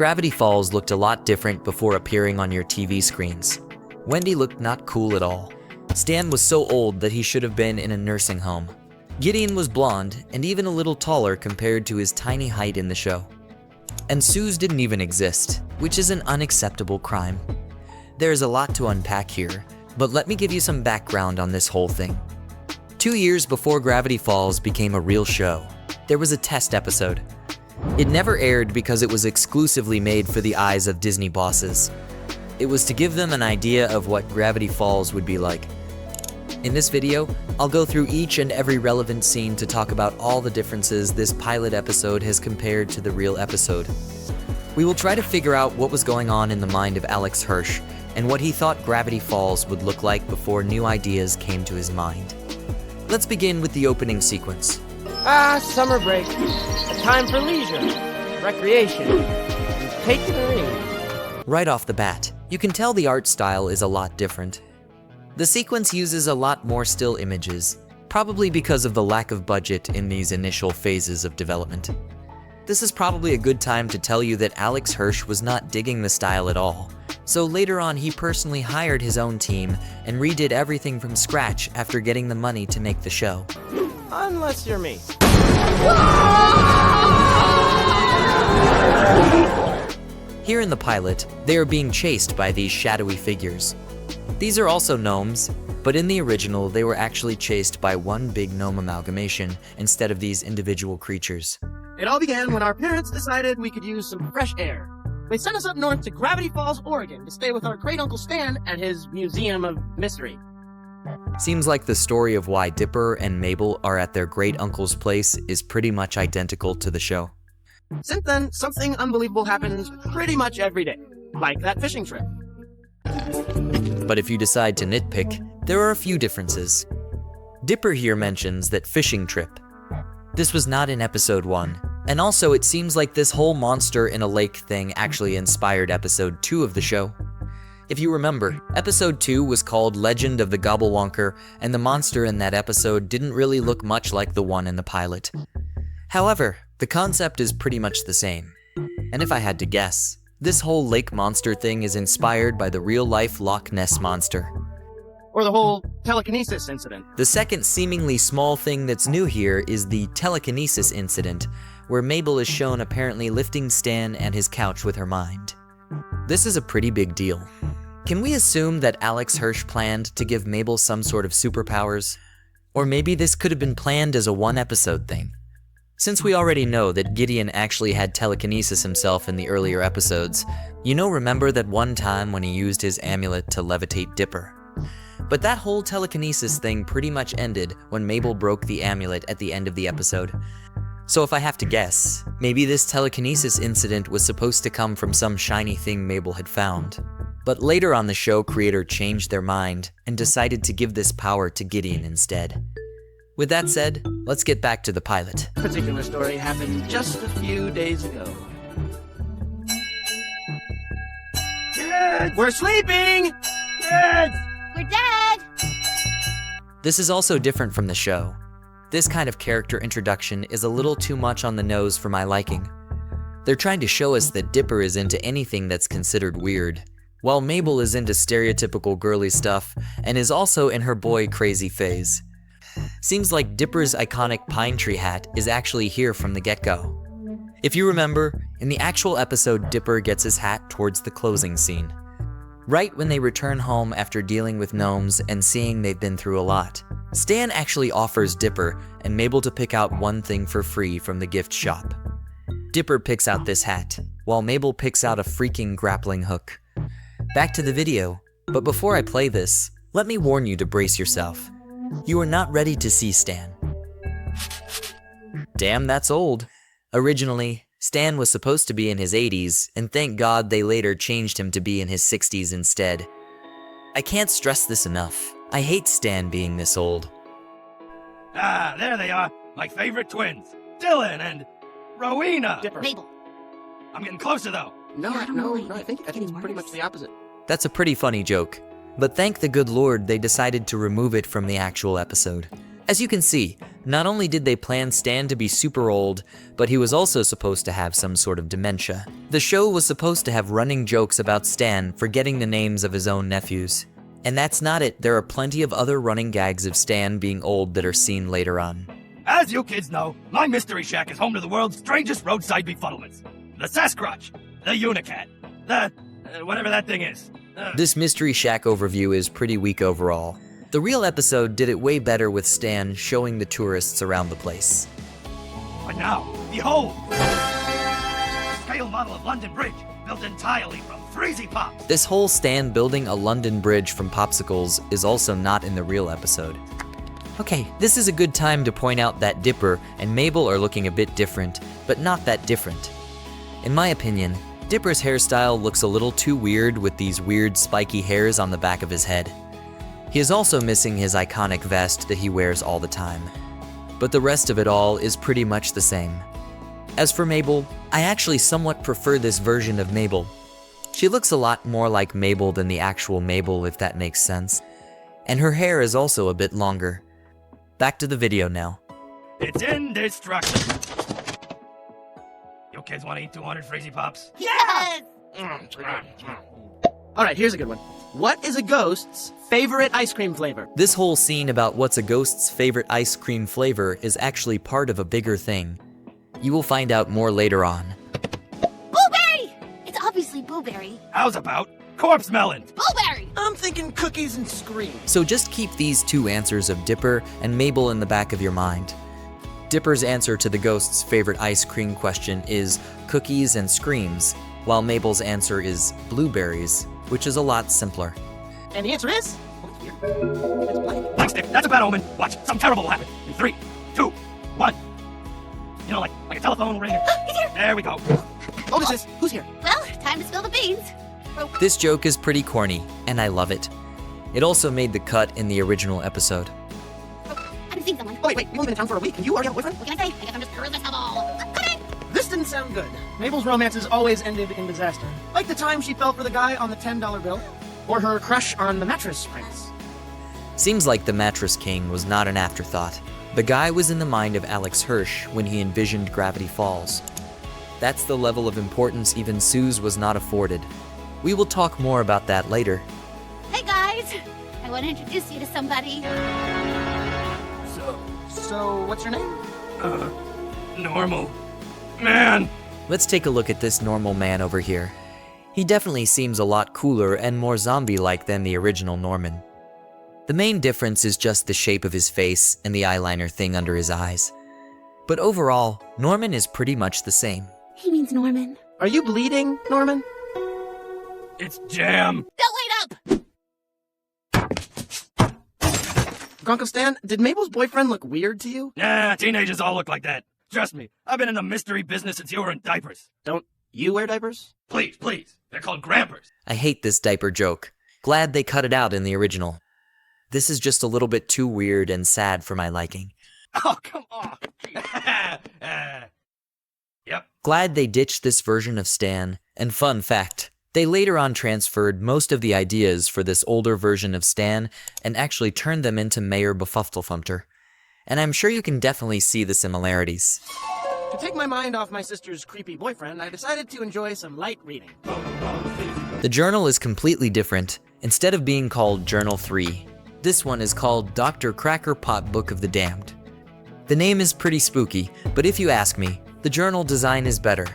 Gravity Falls looked a lot different before appearing on your TV screens. Wendy looked not cool at all. Stan was so old that he should have been in a nursing home. Gideon was blonde and even a little taller compared to his tiny height in the show. And Suze didn't even exist, which is an unacceptable crime. There's a lot to unpack here, but let me give you some background on this whole thing. 2 years before Gravity Falls became a real show, there was a test episode. It never aired because it was exclusively made for the eyes of Disney bosses. It was to give them an idea of what Gravity Falls would be like. In this video, I'll go through each and every relevant scene to talk about all the differences this pilot episode has compared to the real episode. We will try to figure out what was going on in the mind of Alex Hirsch and what he thought Gravity Falls would look like before new ideas came to his mind. Let's begin with the opening sequence. Summer break. A time for leisure, recreation, and taking a read. Right off the bat, you can tell the art style is a lot different. The sequence uses a lot more still images, probably because of the lack of budget in these initial phases of development. This is probably a good time to tell you that Alex Hirsch was not digging the style at all, so later on he personally hired his own team and redid everything from scratch after getting the money to make the show. Unless you're me. Here in the pilot, they are being chased by these shadowy figures. These are also gnomes, but in the original they were actually chased by one big gnome amalgamation instead of these individual creatures. It all began when our parents decided we could use some fresh air. They sent us up north to Gravity Falls, Oregon to stay with our great uncle Stan at his Museum of Mystery. Seems like the story of why Dipper and Mabel are at their great uncle's place is pretty much identical to the show. Since then, something unbelievable happens pretty much every day, like that fishing trip. But if you decide to nitpick, there are a few differences. Dipper here mentions that fishing trip. This was not in episode 1, and also it seems like this whole monster in a lake thing actually inspired episode 2 of the show. If you remember, episode 2 was called Legend of the Gobblewonker, and the monster in that episode didn't really look much like the one in the pilot. However, the concept is pretty much the same. And if I had to guess, this whole lake monster thing is inspired by the real-life Loch Ness monster. Or the whole telekinesis incident. The second seemingly small thing that's new here is the telekinesis incident, where Mabel is shown apparently lifting Stan and his couch with her mind. This is a pretty big deal. Can we assume that Alex Hirsch planned to give Mabel some sort of superpowers? Or maybe this could have been planned as a one-episode thing. Since we already know that Gideon actually had telekinesis himself in the earlier episodes, remember that one time when he used his amulet to levitate Dipper. But that whole telekinesis thing pretty much ended when Mabel broke the amulet at the end of the episode. So if I have to guess, maybe this telekinesis incident was supposed to come from some shiny thing Mabel had found. But later on the show, creator changed their mind and decided to give this power to Gideon instead. With that said, let's get back to the pilot. This particular story happened just a few days ago. Kids! We're sleeping! Kids! We're dead! This is also different from the show. This kind of character introduction is a little too much on the nose for my liking. They're trying to show us that Dipper is into anything that's considered weird, while Mabel is into stereotypical girly stuff and is also in her boy crazy phase. Seems like Dipper's iconic pine tree hat is actually here from the get-go. If you remember, in the actual episode, Dipper gets his hat towards the closing scene. Right when they return home after dealing with gnomes and seeing they've been through a lot, Stan actually offers Dipper and Mabel to pick out one thing for free from the gift shop. Dipper picks out this hat, while Mabel picks out a freaking grappling hook. Back to the video, but before I play this, let me warn you to brace yourself. You are not ready to see Stan. Damn, that's old. Originally, Stan was supposed to be in his 80s, and thank God they later changed him to be in his 60s instead. I can't stress this enough. I hate Stan being this old. Ah, there they are, my favorite twins, Dylan and Rowena. Dipper. Mabel. I'm getting closer though. No, Yeah, I don't know why I think it's pretty much the opposite. That's a pretty funny joke, but thank the good Lord they decided to remove it from the actual episode. As you can see, Not only did they plan Stan to be super old, but he was also supposed to have some sort of dementia. The show was supposed to have running jokes about Stan forgetting the names of his own nephews. And that's not it, there are plenty of other running gags of Stan being old that are seen later on. As you kids know, my mystery shack is home to the world's strangest roadside befuddlements. The Sasquatch, the Unicat, the... whatever that thing is. This Mystery Shack overview is pretty weak overall. The real episode did it way better with Stan showing the tourists around the place. But now, behold! Scale model of London Bridge, built entirely from Freezy Pops. This whole Stan building a London Bridge from popsicles is also not in the real episode. Okay, this is a good time to point out that Dipper and Mabel are looking a bit different, but not that different. In my opinion, Dipper's hairstyle looks a little too weird with these weird spiky hairs on the back of his head. He is also missing his iconic vest that he wears all the time. But the rest of it all is pretty much the same. As for Mabel, I actually somewhat prefer this version of Mabel. She looks a lot more like Mabel than the actual Mabel, if that makes sense. And her hair is also a bit longer. Back to the video now. It's indestructible. You kids want to eat 200 Freezy Pops? Yes! Alright, here's a good one. What is a ghost's favorite ice cream flavor? This whole scene about what's a ghost's favorite ice cream flavor is actually part of a bigger thing. You will find out more later on. Blueberry! It's obviously blueberry. How's about corpse melons? Blueberry! I'm thinking cookies and scream. So just keep these two answers of Dipper and Mabel in the back of your mind. Dipper's answer to the ghost's favorite ice cream question is cookies and screams, while Mabel's answer is blueberries, which is a lot simpler. And the answer is... oh, it's weird. It's blank. Black stick, that's a bad omen. Watch, something terrible will happen. In 3, 2, 1. You know, like a telephone will ring. He's here! There we go. Oh, this is... who's here? Well, time to spill the beans. This joke is pretty corny, and I love it. It also made the cut in the original episode. I'm seeing someone. Oh, wait, you've only been in town for a week and you already have a boyfriend? What can I say? I guess I'm just irresistible. Coming! This didn't sound good. Mabel's romances always ended in disaster. Like the time she fell for the guy on the $10 bill, or her crush on the mattress prince. Seems like the Mattress King was not an afterthought. The guy was in the mind of Alex Hirsch when he envisioned Gravity Falls. That's the level of importance even Suze was not afforded. We will talk more about that later. Hey guys! I want to introduce you to somebody. So, what's your name? Normal. Man! Let's take a look at this normal man over here. He definitely seems a lot cooler and more zombie-like than the original Norman. The main difference is just the shape of his face and the eyeliner thing under his eyes. But overall, Norman is pretty much the same. He means Norman. Are you bleeding, Norman? It's jam! Don't wait up! Uncle Stan, did Mabel's boyfriend look weird to you? Yeah, teenagers all look like that. Trust me, I've been in the mystery business since you were in diapers. Don't you wear diapers? Please, please. They're called grampers. I hate this diaper joke. Glad they cut it out in the original. This is just a little bit too weird and sad for my liking. Oh, come on. Yep. Glad they ditched this version of Stan, and fun fact, they later on transferred most of the ideas for this older version of Stan and actually turned them into Mayor Befufflefumter. And I'm sure you can definitely see the similarities. To take my mind off my sister's creepy boyfriend, I decided to enjoy some light reading. The journal is completely different. Instead of being called Journal 3, this one is called Dr. Crackerpot Book of the Damned. The name is pretty spooky, but if you ask me, the journal design is better.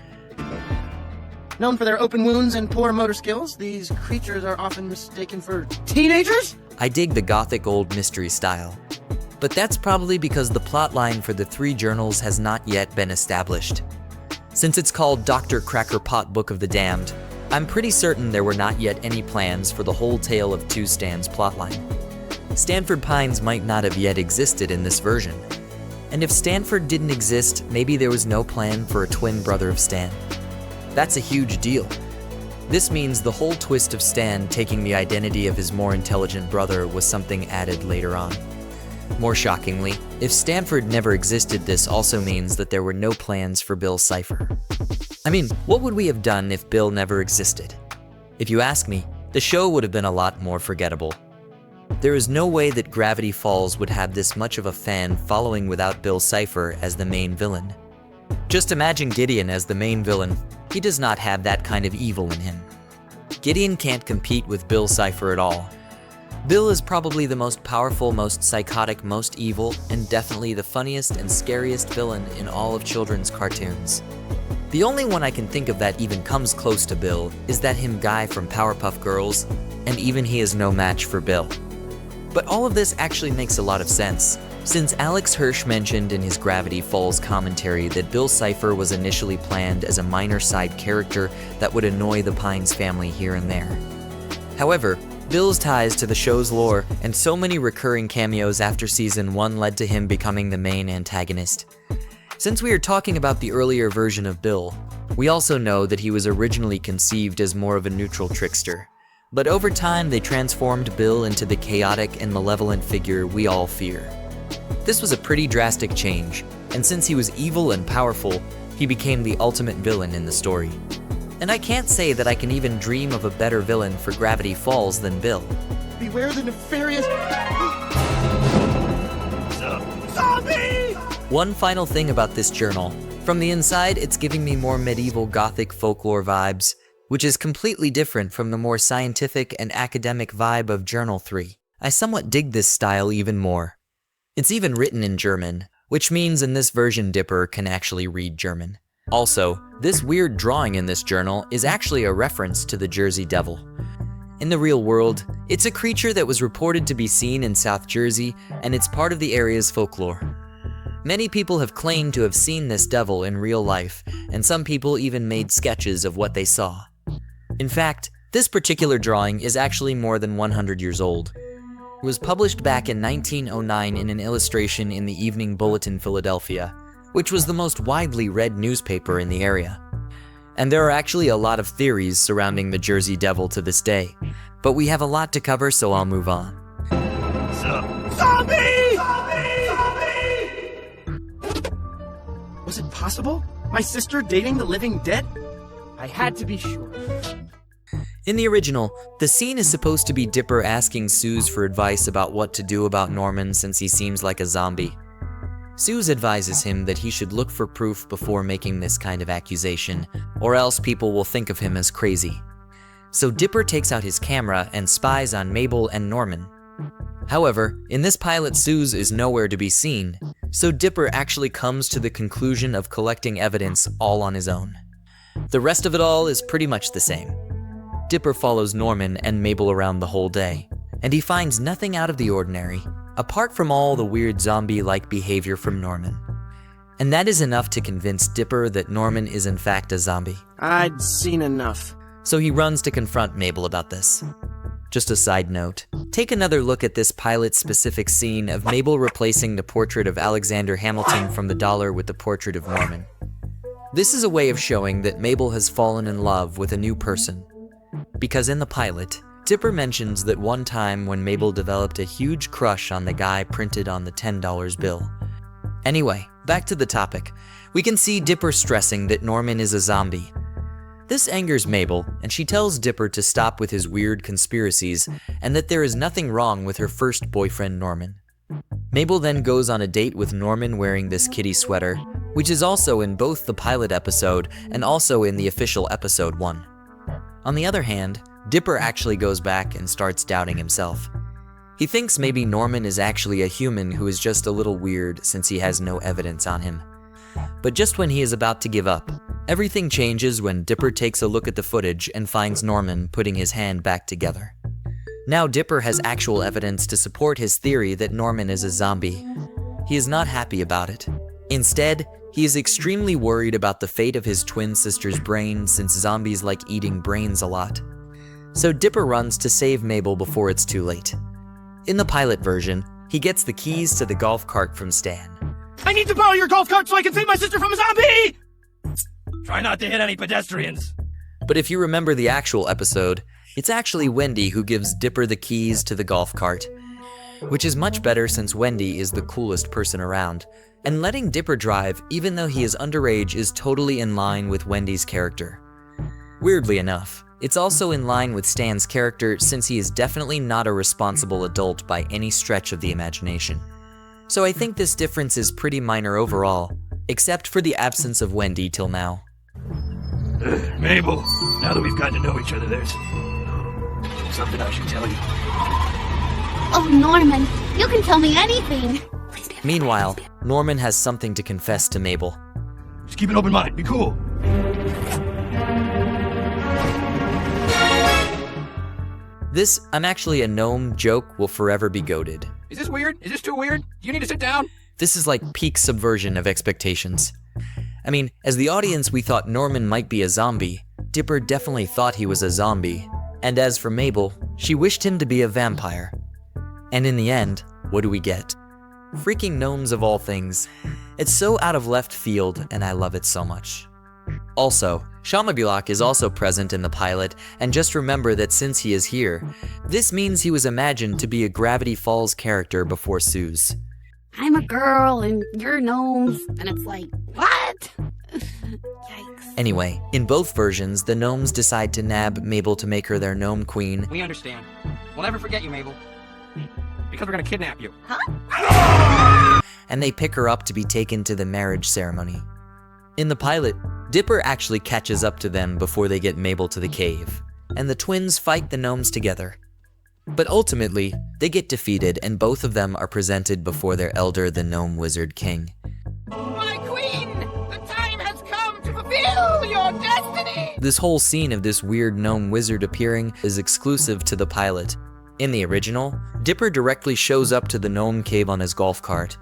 Known for their open wounds and poor motor skills, these creatures are often mistaken for teenagers? I dig the gothic old mystery style. But that's probably because the plotline for the 3 journals has not yet been established. Since it's called Dr. Crackerpot Book of the Damned, I'm pretty certain there were not yet any plans for the whole tale of 2 Stan's plotline. Stanford Pines might not have yet existed in this version. And if Stanford didn't exist, maybe there was no plan for a twin brother of Stan. That's a huge deal. This means the whole twist of Stan taking the identity of his more intelligent brother was something added later on. More shockingly, if Stanford never existed, this also means that there were no plans for Bill Cipher. I mean, what would we have done if Bill never existed? If you ask me, the show would have been a lot more forgettable. There is no way that Gravity Falls would have this much of a fan following without Bill Cipher as the main villain. Just imagine Gideon as the main villain. He does not have that kind of evil in him. Gideon can't compete with Bill Cipher at all. Bill is probably the most powerful, most psychotic, most evil, and definitely the funniest and scariest villain in all of children's cartoons. The only one I can think of that even comes close to Bill is that him guy from Powerpuff Girls, and even he is no match for Bill. But all of this actually makes a lot of sense, since Alex Hirsch mentioned in his Gravity Falls commentary that Bill Cipher was initially planned as a minor side character that would annoy the Pines family here and there. However, Bill's ties to the show's lore and so many recurring cameos after season 1 led to him becoming the main antagonist. Since we are talking about the earlier version of Bill, we also know that he was originally conceived as more of a neutral trickster. But over time, they transformed Bill into the chaotic and malevolent figure we all fear. This was a pretty drastic change, and since he was evil and powerful, he became the ultimate villain in the story. And I can't say that I can even dream of a better villain for Gravity Falls than Bill. Beware the nefarious Zombie! One final thing about this journal. From the inside, it's giving me more medieval Gothic folklore vibes, which is completely different from the more scientific and academic vibe of Journal 3. I somewhat dig this style even more. It's even written in German, which means in this version Dipper can actually read German. Also, this weird drawing in this journal is actually a reference to the Jersey Devil. In the real world, it's a creature that was reported to be seen in South Jersey, and it's part of the area's folklore. Many people have claimed to have seen this devil in real life, and some people even made sketches of what they saw. In fact, this particular drawing is actually more than 100 years old. It was published back in 1909 in an illustration in the Evening Bulletin, Philadelphia, which was the most widely read newspaper in the area. And there are actually a lot of theories surrounding the Jersey Devil to this day, but we have a lot to cover, so I'll move on. Zombie! Was it possible? My sister dating the living dead? I had to be sure. In the original, the scene is supposed to be Dipper asking Suze for advice about what to do about Norman since he seems like a zombie. Suze advises him that he should look for proof before making this kind of accusation, or else people will think of him as crazy. So Dipper takes out his camera and spies on Mabel and Norman. However, in this pilot, Suze is nowhere to be seen, so Dipper actually comes to the conclusion of collecting evidence all on his own. The rest of it all is pretty much the same. Dipper follows Norman and Mabel around the whole day, and he finds nothing out of the ordinary, apart from all the weird zombie-like behavior from Norman. And that is enough to convince Dipper that Norman is in fact a zombie. I'd seen enough. So he runs to confront Mabel about this. Just a side note, take another look at this pilot-specific scene of Mabel replacing the portrait of Alexander Hamilton from the dollar with the portrait of Norman. This is a way of showing that Mabel has fallen in love with a new person. Because in the pilot, Dipper mentions that one time when Mabel developed a huge crush on the guy printed on the $10 bill. Anyway, back to the topic. We can see Dipper stressing that Norman is a zombie. This angers Mabel, and she tells Dipper to stop with his weird conspiracies and that there is nothing wrong with her first boyfriend, Norman. Mabel then goes on a date with Norman wearing this kitty sweater, which is also in both the pilot episode and also in the official episode 1. On the other hand, Dipper actually goes back and starts doubting himself. He thinks maybe Norman is actually a human who is just a little weird since he has no evidence on him. But just when he is about to give up, everything changes when Dipper takes a look at the footage and finds Norman putting his hand back together. Now Dipper has actual evidence to support his theory that Norman is a zombie. He is not happy about it. Instead, he is extremely worried about the fate of his twin sister's brain since zombies like eating brains a lot. So Dipper runs to save Mabel before it's too late. In the pilot version, he gets the keys to the golf cart from Stan. I need to borrow your golf cart so I can save my sister from a zombie! Try not to hit any pedestrians. But if you remember the actual episode, it's actually Wendy who gives Dipper the keys to the golf cart, which is much better since Wendy is the coolest person around, and letting Dipper drive even though he is underage is totally in line with Wendy's character. Weirdly enough, it's also in line with Stan's character since he is definitely not a responsible adult by any stretch of the imagination. So I think this difference is pretty minor overall, except for the absence of Wendy till now. Mabel, now that we've gotten to know each other, there's something I should tell you. Oh, Norman, you can tell me anything. Meanwhile, Norman has something to confess to Mabel. Just keep an open mind. Be cool. This "I'm actually a gnome" joke will forever be goated. Is this weird? Is this too weird? Do you need to sit down? This is like peak subversion of expectations. I mean, as the audience we thought Norman might be a zombie. Dipper definitely thought he was a zombie. And as for Mabel, she wished him to be a vampire. And in the end, what do we get? Freaking gnomes of all things. It's so out of left field, and I love it so much. Also, Shamabulak is also present in the pilot, and just remember that since he is here, this means he was imagined to be a Gravity Falls character before Suze. I'm a girl and you're gnomes, and it's like, what? Yikes. Anyway, in both versions, the gnomes decide to nab Mabel to make her their gnome queen. We understand. We'll never forget you, Mabel. Because we're gonna kidnap you. And they pick her up to be taken to the marriage ceremony. In the pilot, Dipper actually catches up to them before they get Mabel to the cave, and the twins fight the gnomes together. But ultimately, they get defeated and both of them are presented before their elder, the Gnome Wizard King. My queen! The time has come to fulfill your destiny! This whole scene of this weird gnome wizard appearing is exclusive to the pilot. In the original, Dipper directly shows up to the gnome cave on his golf cart.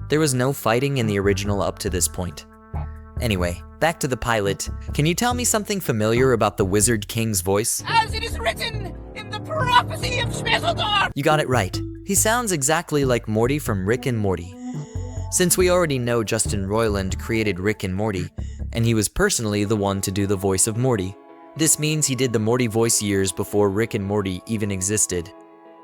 There was no fighting in the original up to this point. Anyway, back to the pilot. Can you tell me something familiar about the Wizard King's voice? As it is written in the prophecy of Schmeseldorf! You got it right. He sounds exactly like Morty from Rick and Morty. Since we already know Justin Roiland created Rick and Morty, and he was personally the one to do the voice of Morty, this means he did the Morty voice years before Rick and Morty even existed.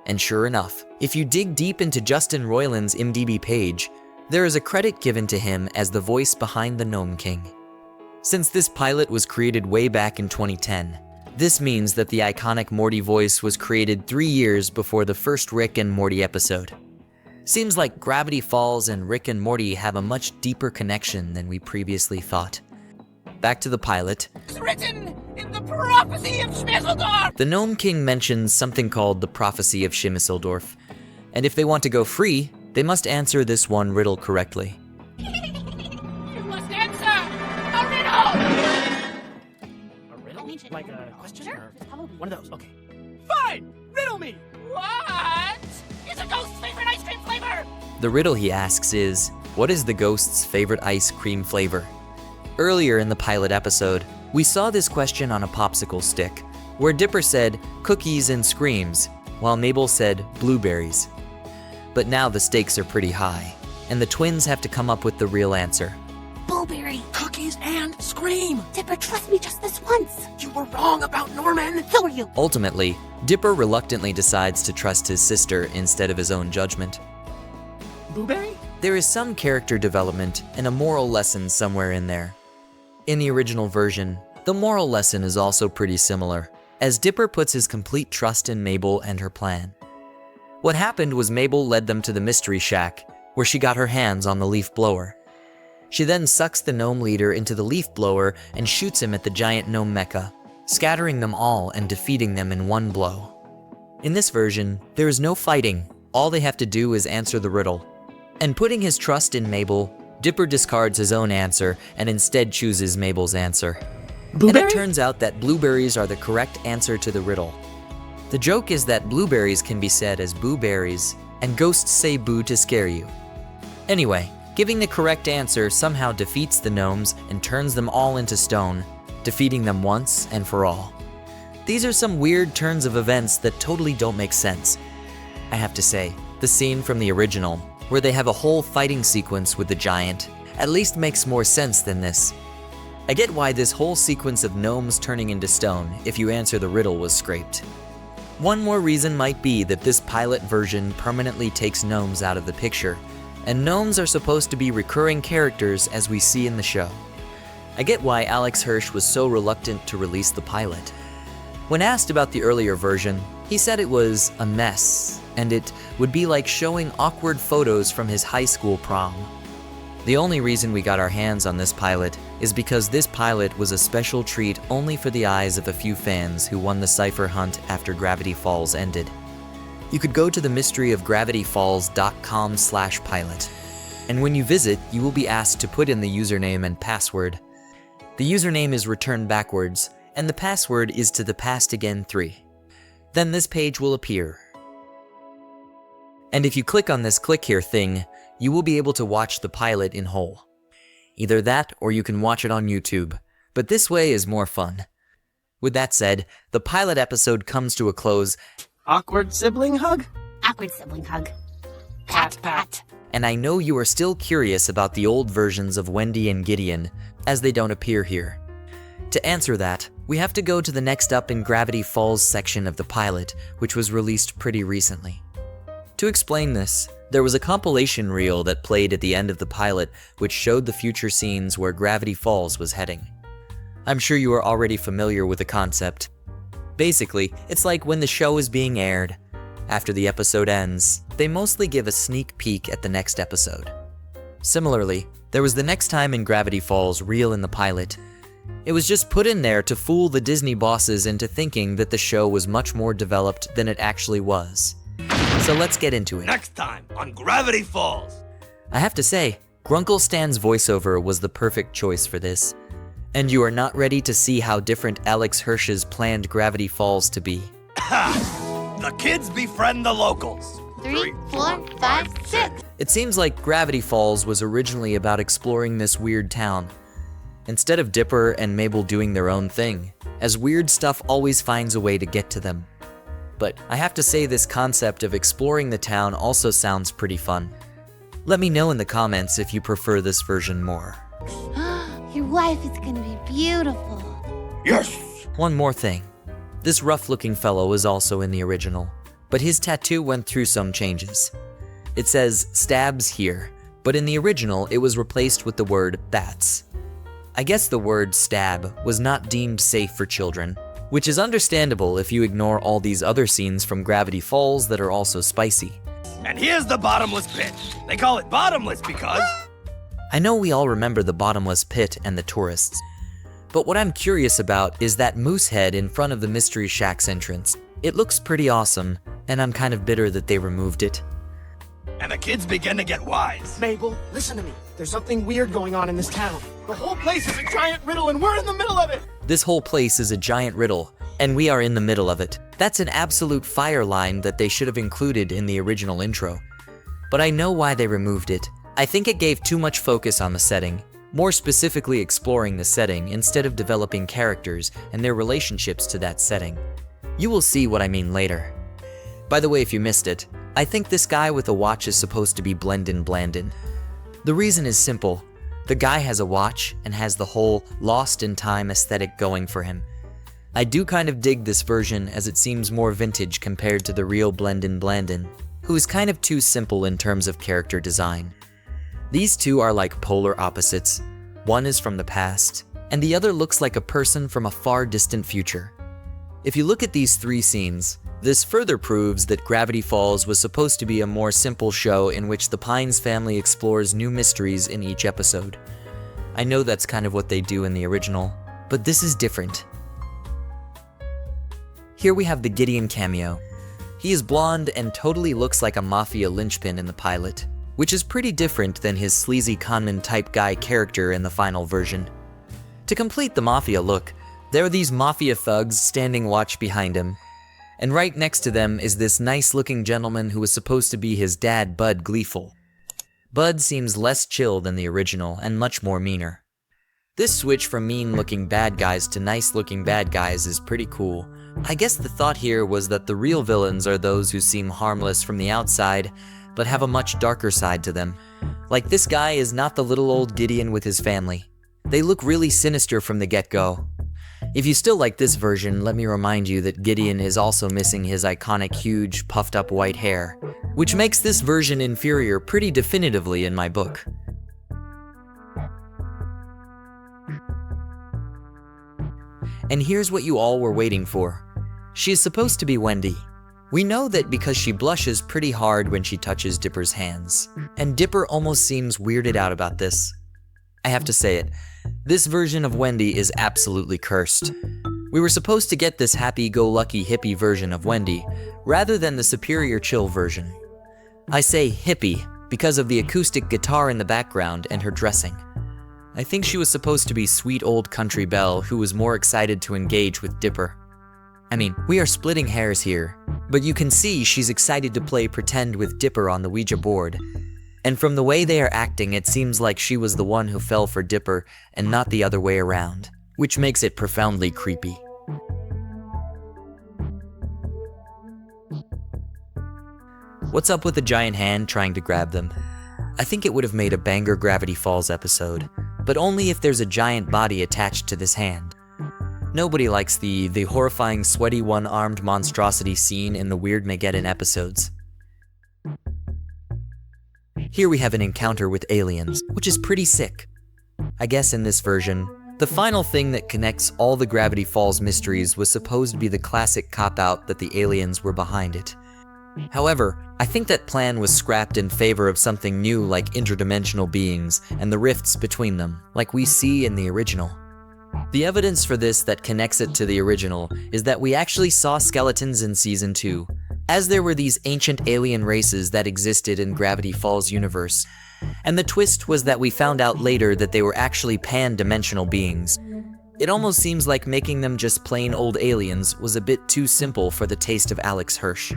And sure enough, if you dig deep into Justin Roiland's IMDb page, there is a credit given to him as the voice behind the Gnome King. Since this pilot was created way back in 2010, this means that the iconic Morty voice was created 3 years before the first Rick and Morty episode. Seems like Gravity Falls and Rick and Morty have a much deeper connection than we previously thought. Back to the pilot. It's written in the prophecy of Schmeseldorf! The Gnome King mentions something called the Prophecy of Schmeseldorf, and if they want to go free, they must answer this one riddle correctly. You must answer a riddle! A riddle? Like a question? Sure, probably. One of those, okay. Fine! Riddle me! What is a ghost's favorite ice cream flavor? The riddle he asks is, what is the ghost's favorite ice cream flavor? Earlier in the pilot episode, we saw this question on a popsicle stick, where Dipper said cookies and screams, while Mabel said blueberries. But now the stakes are pretty high, and the twins have to come up with the real answer. Blueberry. Cookies and scream! Dipper, trust me just this once. You were wrong about Norman! So are you. Ultimately, Dipper reluctantly decides to trust his sister instead of his own judgment. Blueberry? There is some character development and a moral lesson somewhere in there. In the original version, the moral lesson is also pretty similar, as Dipper puts his complete trust in Mabel and her plan. What happened was Mabel led them to the Mystery Shack, where she got her hands on the leaf blower. She then sucks the gnome leader into the leaf blower and shoots him at the giant gnome mecha, scattering them all and defeating them in one blow. In this version, there is no fighting. All they have to do is answer the riddle. And putting his trust in Mabel, Dipper discards his own answer and instead chooses Mabel's answer. Blueberry? And it turns out that blueberries are the correct answer to the riddle. The joke is that blueberries can be said as boo berries, and ghosts say boo to scare you. Anyway, giving the correct answer somehow defeats the gnomes and turns them all into stone, defeating them once and for all. These are some weird turns of events that totally don't make sense. I have to say, the scene from the original, where they have a whole fighting sequence with the giant, at least makes more sense than this. I get why this whole sequence of gnomes turning into stone, if you answer the riddle, was scraped. One more reason might be that this pilot version permanently takes gnomes out of the picture, and gnomes are supposed to be recurring characters as we see in the show. I get why Alex Hirsch was so reluctant to release the pilot. When asked about the earlier version, he said it was a mess, and it would be like showing awkward photos from his high school prom. The only reason we got our hands on this pilot is because this pilot was a special treat only for the eyes of a few fans who won the cipher hunt after Gravity Falls ended. You could go to the mysteryofgravityfalls.com/pilot, and when you visit, you will be asked to put in the username and password. The username is returned backwards, and the password is to the past again 3. Then this page will appear. And if you click on this click here thing, you will be able to watch the pilot in whole. Either that or you can watch it on YouTube, but this way is more fun. With that said, the pilot episode comes to a close. Awkward sibling hug? Awkward sibling hug. Pat, pat. And I know you are still curious about the old versions of Wendy and Gideon, as they don't appear here. To answer that, we have to go to the next up in Gravity Falls section of the pilot, which was released pretty recently. To explain this, there was a compilation reel that played at the end of the pilot which showed the future scenes where Gravity Falls was heading. I'm sure you are already familiar with the concept. Basically, it's like when the show is being aired. After the episode ends, they mostly give a sneak peek at the next episode. Similarly, there was the next time in Gravity Falls reel in the pilot. It was just put in there to fool the Disney bosses into thinking that the show was much more developed than it actually was. So let's get into it. Next time on Gravity Falls. I have to say, Grunkle Stan's voiceover was the perfect choice for this. And you are not ready to see how different Alex Hirsch's planned Gravity Falls to be. The kids befriend the locals. 3, 4, 5, 6. It seems like Gravity Falls was originally about exploring this weird town. Instead of Dipper and Mabel doing their own thing, as weird stuff always finds a way to get to them. But I have to say this concept of exploring the town also sounds pretty fun. Let me know in the comments if you prefer this version more. Your wife is gonna be beautiful. Yes! One more thing. This rough-looking fellow is also in the original, but his tattoo went through some changes. It says stabs here, but in the original it was replaced with the word bats. I guess the word stab was not deemed safe for children, which is understandable if you ignore all these other scenes from Gravity Falls that are also spicy. And here's the bottomless pit. They call it bottomless because... I know we all remember the bottomless pit and the tourists, but what I'm curious about is that moose head in front of the Mystery Shack's entrance. It looks pretty awesome, and I'm kind of bitter that they removed it. And the kids begin to get wise. Mabel, listen to me. There's something weird going on in this town. The whole place is a giant riddle and we're in the middle of it! This whole place is a giant riddle, and we are in the middle of it. That's an absolute fire line that they should have included in the original intro. But I know why they removed it. I think it gave too much focus on the setting, more specifically exploring the setting instead of developing characters and their relationships to that setting. You will see what I mean later. By the way, if you missed it, I think this guy with a watch is supposed to be Blendin Blandin. The reason is simple. The guy has a watch and has the whole lost in time aesthetic going for him. I do kind of dig this version as it seems more vintage compared to the real Blendin Blandin, who is kind of too simple in terms of character design. These two are like polar opposites. One is from the past, and the other looks like a person from a far distant future. If you look at these 3 scenes, this further proves that Gravity Falls was supposed to be a more simple show in which the Pines family explores new mysteries in each episode. I know that's kind of what they do in the original, but this is different. Here we have the Gideon cameo. He is blonde and totally looks like a mafia linchpin in the pilot, which is pretty different than his sleazy conman type guy character in the final version. To complete the mafia look, there are these mafia thugs standing watch behind him, and right next to them is this nice-looking gentleman who was supposed to be his dad, Bud Gleeful. Bud seems less chill than the original and much more meaner. This switch from mean-looking bad guys to nice-looking bad guys is pretty cool. I guess the thought here was that the real villains are those who seem harmless from the outside, but have a much darker side to them. Like this guy is not the little old Gideon with his family. They look really sinister from the get-go. If you still like this version, let me remind you that Gideon is also missing his iconic huge, puffed-up white hair, which makes this version inferior pretty definitively in my book. And here's what you all were waiting for. She is supposed to be Wendy. We know that because she blushes pretty hard when she touches Dipper's hands, and Dipper almost seems weirded out about this. I have to say it, this version of Wendy is absolutely cursed. We were supposed to get this happy-go-lucky hippie version of Wendy, rather than the superior chill version. I say hippie because of the acoustic guitar in the background and her dressing. I think she was supposed to be sweet old country belle who was more excited to engage with Dipper. I mean, we are splitting hairs here, but you can see she's excited to play pretend with Dipper on the Ouija board. And from the way they are acting, it seems like she was the one who fell for Dipper and not the other way around, which makes it profoundly creepy. What's up with the giant hand trying to grab them? I think it would have made a banger Gravity Falls episode, but only if there's a giant body attached to this hand. Nobody likes the horrifying sweaty one-armed monstrosity scene in the Weird Mageddon episodes. Here we have an encounter with aliens, which is pretty sick. I guess in this version, the final thing that connects all the Gravity Falls mysteries was supposed to be the classic cop-out that the aliens were behind it. However, I think that plan was scrapped in favor of something new like interdimensional beings and the rifts between them, like we see in the original. The evidence for this that connects it to the original is that we actually saw skeletons in Season 2, as there were these ancient alien races that existed in Gravity Falls universe. And the twist was that we found out later that they were actually pan-dimensional beings. It almost seems like making them just plain old aliens was a bit too simple for the taste of Alex Hirsch.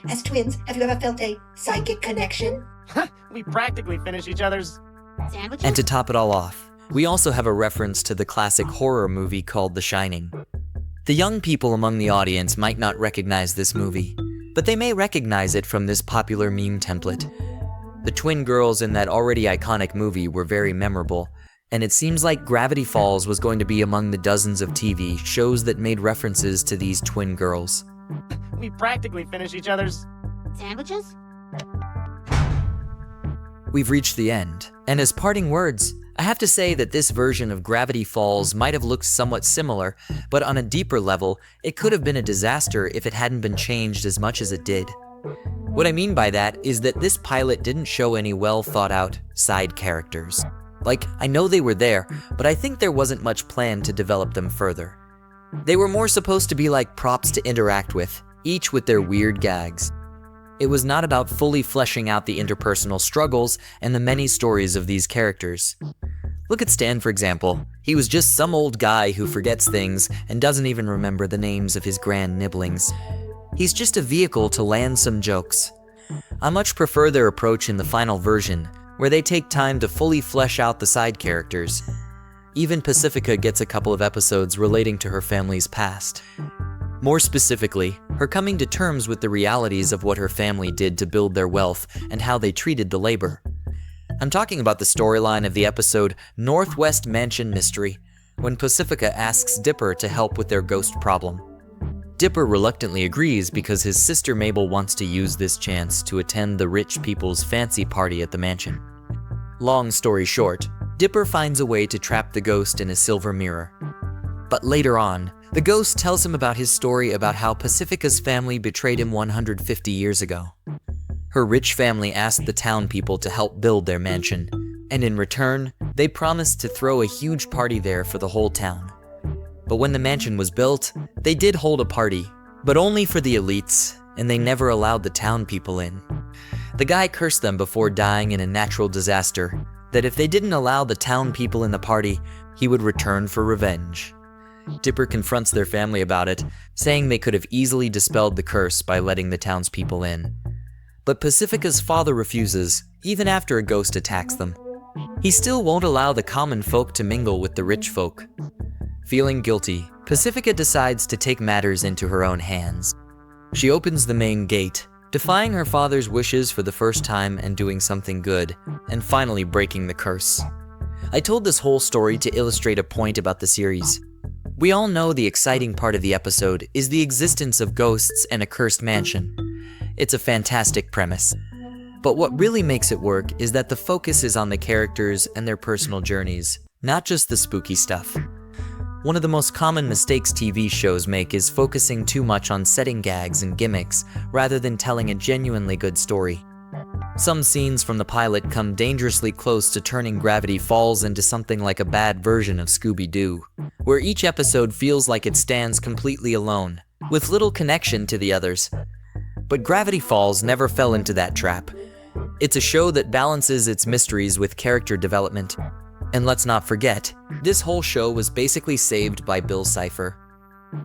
As twins, have you ever felt a psychic connection? We practically finish each other's... Sandwiches? And to top it all off, we also have a reference to the classic horror movie called The Shining. The young people among the audience might not recognize this movie, but they may recognize it from this popular meme template. The twin girls in that already iconic movie were very memorable, and it seems like Gravity Falls was going to be among the dozens of TV shows that made references to these twin girls. We practically finish each other's... Sandwiches? We've reached the end, and as parting words, I have to say that this version of Gravity Falls might have looked somewhat similar, but on a deeper level, it could have been a disaster if it hadn't been changed as much as it did. What I mean by that is that this pilot didn't show any well thought out side characters. Like, I know they were there, but I think there wasn't much plan to develop them further. They were more supposed to be like props to interact with, each with their weird gags. It was not about fully fleshing out the interpersonal struggles and the many stories of these characters. Look at Stan, for example. He was just some old guy who forgets things and doesn't even remember the names of his grand nibblings. He's just a vehicle to land some jokes. I much prefer their approach in the final version, where they take time to fully flesh out the side characters. Even Pacifica gets a couple of episodes relating to her family's past. More specifically, her coming to terms with the realities of what her family did to build their wealth and how they treated the labor. I'm talking about the storyline of the episode Northwest Mansion Mystery, when Pacifica asks Dipper to help with their ghost problem. Dipper reluctantly agrees because his sister Mabel wants to use this chance to attend the rich people's fancy party at the mansion. Long story short, Dipper finds a way to trap the ghost in a silver mirror. But later on, the ghost tells him about his story about how Pacifica's family betrayed him 150 years ago. Her rich family asked the town people to help build their mansion, and in return, they promised to throw a huge party there for the whole town. But when the mansion was built, they did hold a party, but only for the elites, and they never allowed the town people in. The guy cursed them before dying in a natural disaster, that if they didn't allow the town people in the party, he would return for revenge. Dipper confronts their family about it, saying they could have easily dispelled the curse by letting the townspeople in. But Pacifica's father refuses, even after a ghost attacks them. He still won't allow the common folk to mingle with the rich folk. Feeling guilty, Pacifica decides to take matters into her own hands. She opens the main gate, defying her father's wishes for the first time and doing something good, and finally breaking the curse. I told this whole story to illustrate a point about the series. We all know the exciting part of the episode is the existence of ghosts and a cursed mansion. It's a fantastic premise. But what really makes it work is that the focus is on the characters and their personal journeys, not just the spooky stuff. One of the most common mistakes TV shows make is focusing too much on setting gags and gimmicks rather than telling a genuinely good story. Some scenes from the pilot come dangerously close to turning Gravity Falls into something like a bad version of Scooby-Doo, where each episode feels like it stands completely alone, with little connection to the others. But Gravity Falls never fell into that trap. It's a show that balances its mysteries with character development. And let's not forget, this whole show was basically saved by Bill Cipher.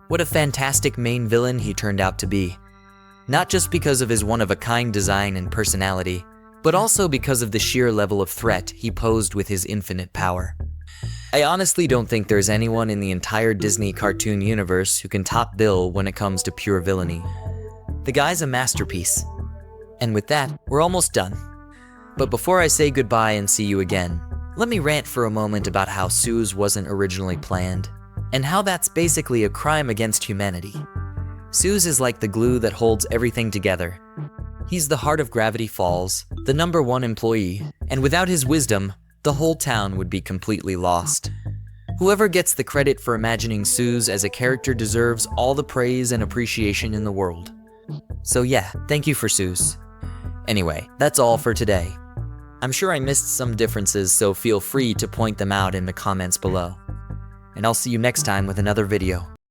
What a fantastic main villain he turned out to be. Not just because of his one-of-a-kind design and personality, but also because of the sheer level of threat he posed with his infinite power. I honestly don't think there's anyone in the entire Disney cartoon universe who can top Bill when it comes to pure villainy. The guy's a masterpiece. And with that, we're almost done. But before I say goodbye and see you again, let me rant for a moment about how Suze wasn't originally planned, and how that's basically a crime against humanity. Suze is like the glue that holds everything together. He's the heart of Gravity Falls, the #1 employee, and without his wisdom, the whole town would be completely lost. Whoever gets the credit for imagining Suze as a character deserves all the praise and appreciation in the world. So yeah, thank you for Suze. Anyway, that's all for today. I'm sure I missed some differences, so feel free to point them out in the comments below. And I'll see you next time with another video.